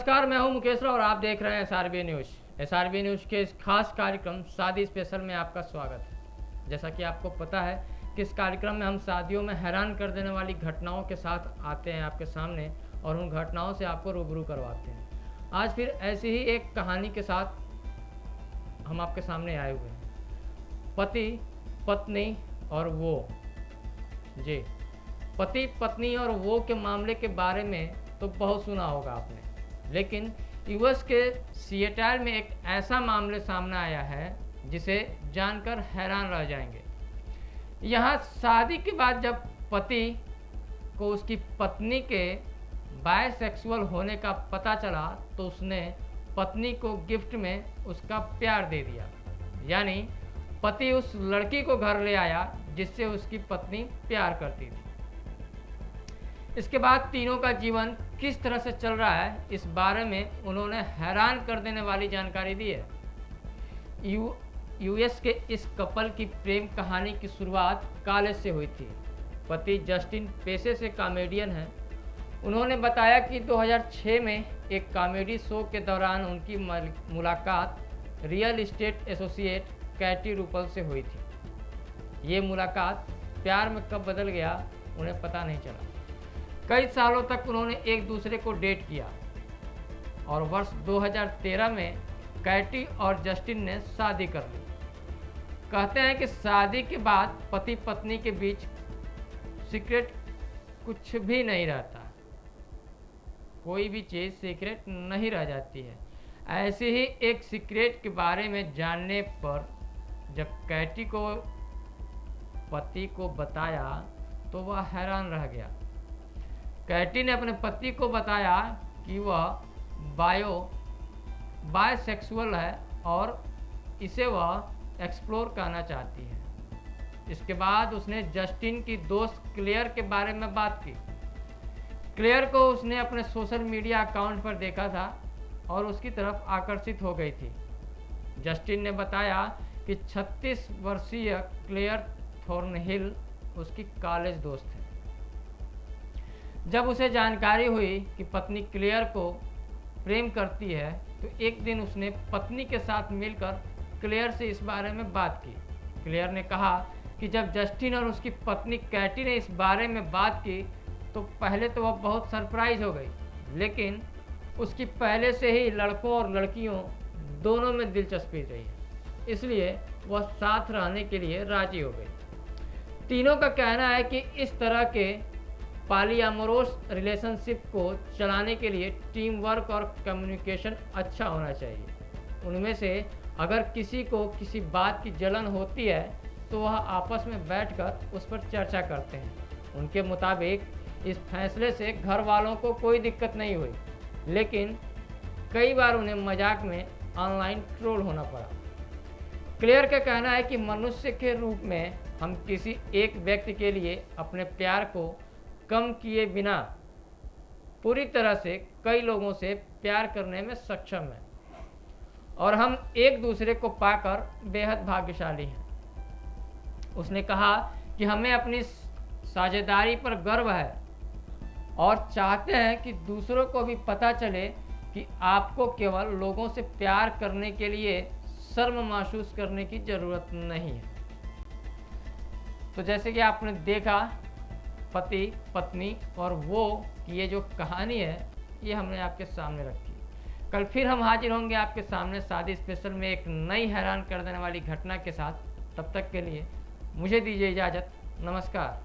नमस्कार, मैं हूं मुकेश राव और आप देख रहे हैं एसआरबी न्यूज़। एसआरबी न्यूज़ के इस खास कार्यक्रम शादी स्पेशल में आपका स्वागत है। जैसा कि आपको पता है कि इस कार्यक्रम में हम शादियों में हैरान कर देने वाली घटनाओं के साथ आते हैं आपके सामने और उन घटनाओं से आपको रूबरू करवाते हैं। आज फिर ऐसी ही एक कहानी के साथ हम आपके सामने आए हुए हैं। पति, पत्नी और वो। जी, पति, पत्नी और वो के मामले के बारे में तो बहुत सुना होगा आपने, लेकिन यूएस के सिएटल में एक ऐसा मामले सामने आया है जिसे जानकर हैरान रह जाएंगे। यहाँ शादी के बाद जब पति को उसकी पत्नी के बायसेक्सुअल होने का पता चला तो उसने पत्नी को गिफ्ट में उसका प्यार दे दिया। यानी पति उस लड़की को घर ले आया जिससे उसकी पत्नी प्यार करती थी। इसके बाद तीनों का जीवन किस तरह से चल रहा है, इस बारे में उन्होंने हैरान कर देने वाली जानकारी दी है। यूएस के इस कपल की प्रेम कहानी की शुरुआत कॉलेज से हुई थी। पति जस्टिन पेशे से कॉमेडियन हैं। उन्होंने बताया कि 2006 में एक कॉमेडी शो के दौरान उनकी मुलाकात real estate associate Katie Rupal से हुई थी। ये मुलाकात प्यार में कब बदल गया उन्हें पता नहीं चला। कई सालों तक उन्होंने एक दूसरे को डेट किया और वर्ष 2013 में कैटी और जस्टिन ने शादी कर ली। कहते हैं कि शादी के बाद पति पत्नी के बीच सीक्रेट कुछ भी नहीं रहता, कोई भी चीज़ सीक्रेट नहीं रह जाती है। ऐसे ही एक सीक्रेट के बारे में जानने पर जब कैटी को पति को बताया तो वह हैरान रह गया। कैटी ने अपने पति को बताया कि वह बायसेक्सुअल है और इसे वह एक्सप्लोर करना चाहती है। इसके बाद उसने जस्टिन की दोस्त क्लेयर के बारे में बात की। क्लेयर को उसने अपने सोशल मीडिया अकाउंट पर देखा था और उसकी तरफ आकर्षित हो गई थी। जस्टिन ने बताया कि 36 वर्षीय क्लेयर थॉर्नहिल उसकी कॉलेज दोस्त है। जब उसे जानकारी हुई कि पत्नी क्लेयर को प्रेम करती है तो एक दिन उसने पत्नी के साथ मिलकर क्लेयर से इस बारे में बात की। क्लेयर ने कहा कि जब जस्टिन और उसकी पत्नी कैटी ने इस बारे में बात की तो पहले तो वह बहुत सरप्राइज हो गई, लेकिन उसकी पहले से ही लड़कों और लड़कियों दोनों में दिलचस्पी रही है, इसलिए वह साथ रहने के लिए राजी हो गई। तीनों का कहना है कि इस तरह के पॉलीअमोरस रिलेशनशिप को चलाने के लिए टीम वर्क और कम्युनिकेशन अच्छा होना चाहिए। उनमें से अगर किसी को किसी बात की जलन होती है तो वह आपस में बैठकर उस पर चर्चा करते हैं। उनके मुताबिक इस फैसले से घर वालों को कोई दिक्कत नहीं हुई, लेकिन कई बार उन्हें मजाक में ऑनलाइन ट्रोल होना पड़ा। क्लेयर का कहना है कि मनुष्य के रूप में हम किसी एक व्यक्ति के लिए अपने प्यार को कम किए बिना पूरी तरह से कई लोगों से प्यार करने में सक्षम हैं और हम एक दूसरे को पाकर बेहद भाग्यशाली हैं। उसने कहा कि हमें अपनी साझेदारी पर गर्व है और चाहते हैं कि दूसरों को भी पता चले कि आपको केवल लोगों से प्यार करने के लिए शर्म महसूस करने की ज़रूरत नहीं है। तो जैसे कि आपने देखा, पति, पत्नी और वो की ये जो कहानी है ये हमने आपके सामने रखी। कल फिर हम हाजिर होंगे आपके सामने शादी स्पेशल में एक नई हैरान कर देने वाली घटना के साथ। तब तक के लिए मुझे दीजिए इजाज़त। नमस्कार।